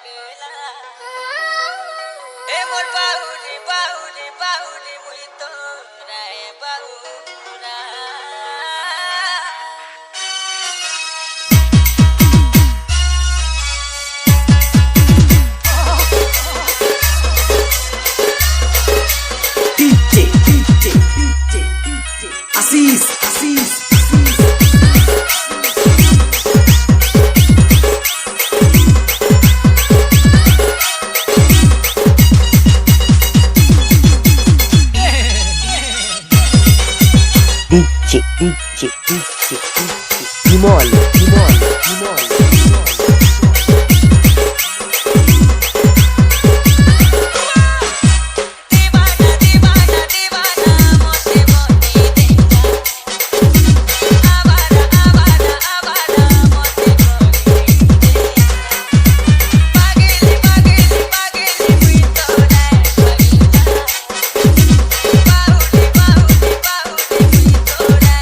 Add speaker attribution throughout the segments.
Speaker 1: लागला ए मोर बाहुरी बाहुरी बाहुरी मुई तोरा ए बाहुरा
Speaker 2: Assis, Assis, DJ, Limol, Limol, Limol.
Speaker 1: दीवाना दीवाना दीवाना मोते मोती देखा आवारा आवारा आवारा मोते मोती पागली पागली पागली मुई तोरा पागला बाहुली बाहुली बाहुली मुई तोरा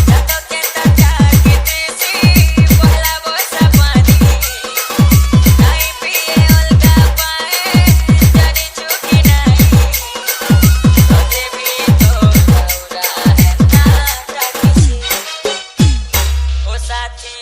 Speaker 1: जातो केता जाके देसी पहला बोसा पानी नहीं पिए अलगा पाए जाने चुकी नहीं तोते भी तो लौरा है ना ताकिसी ओ साथी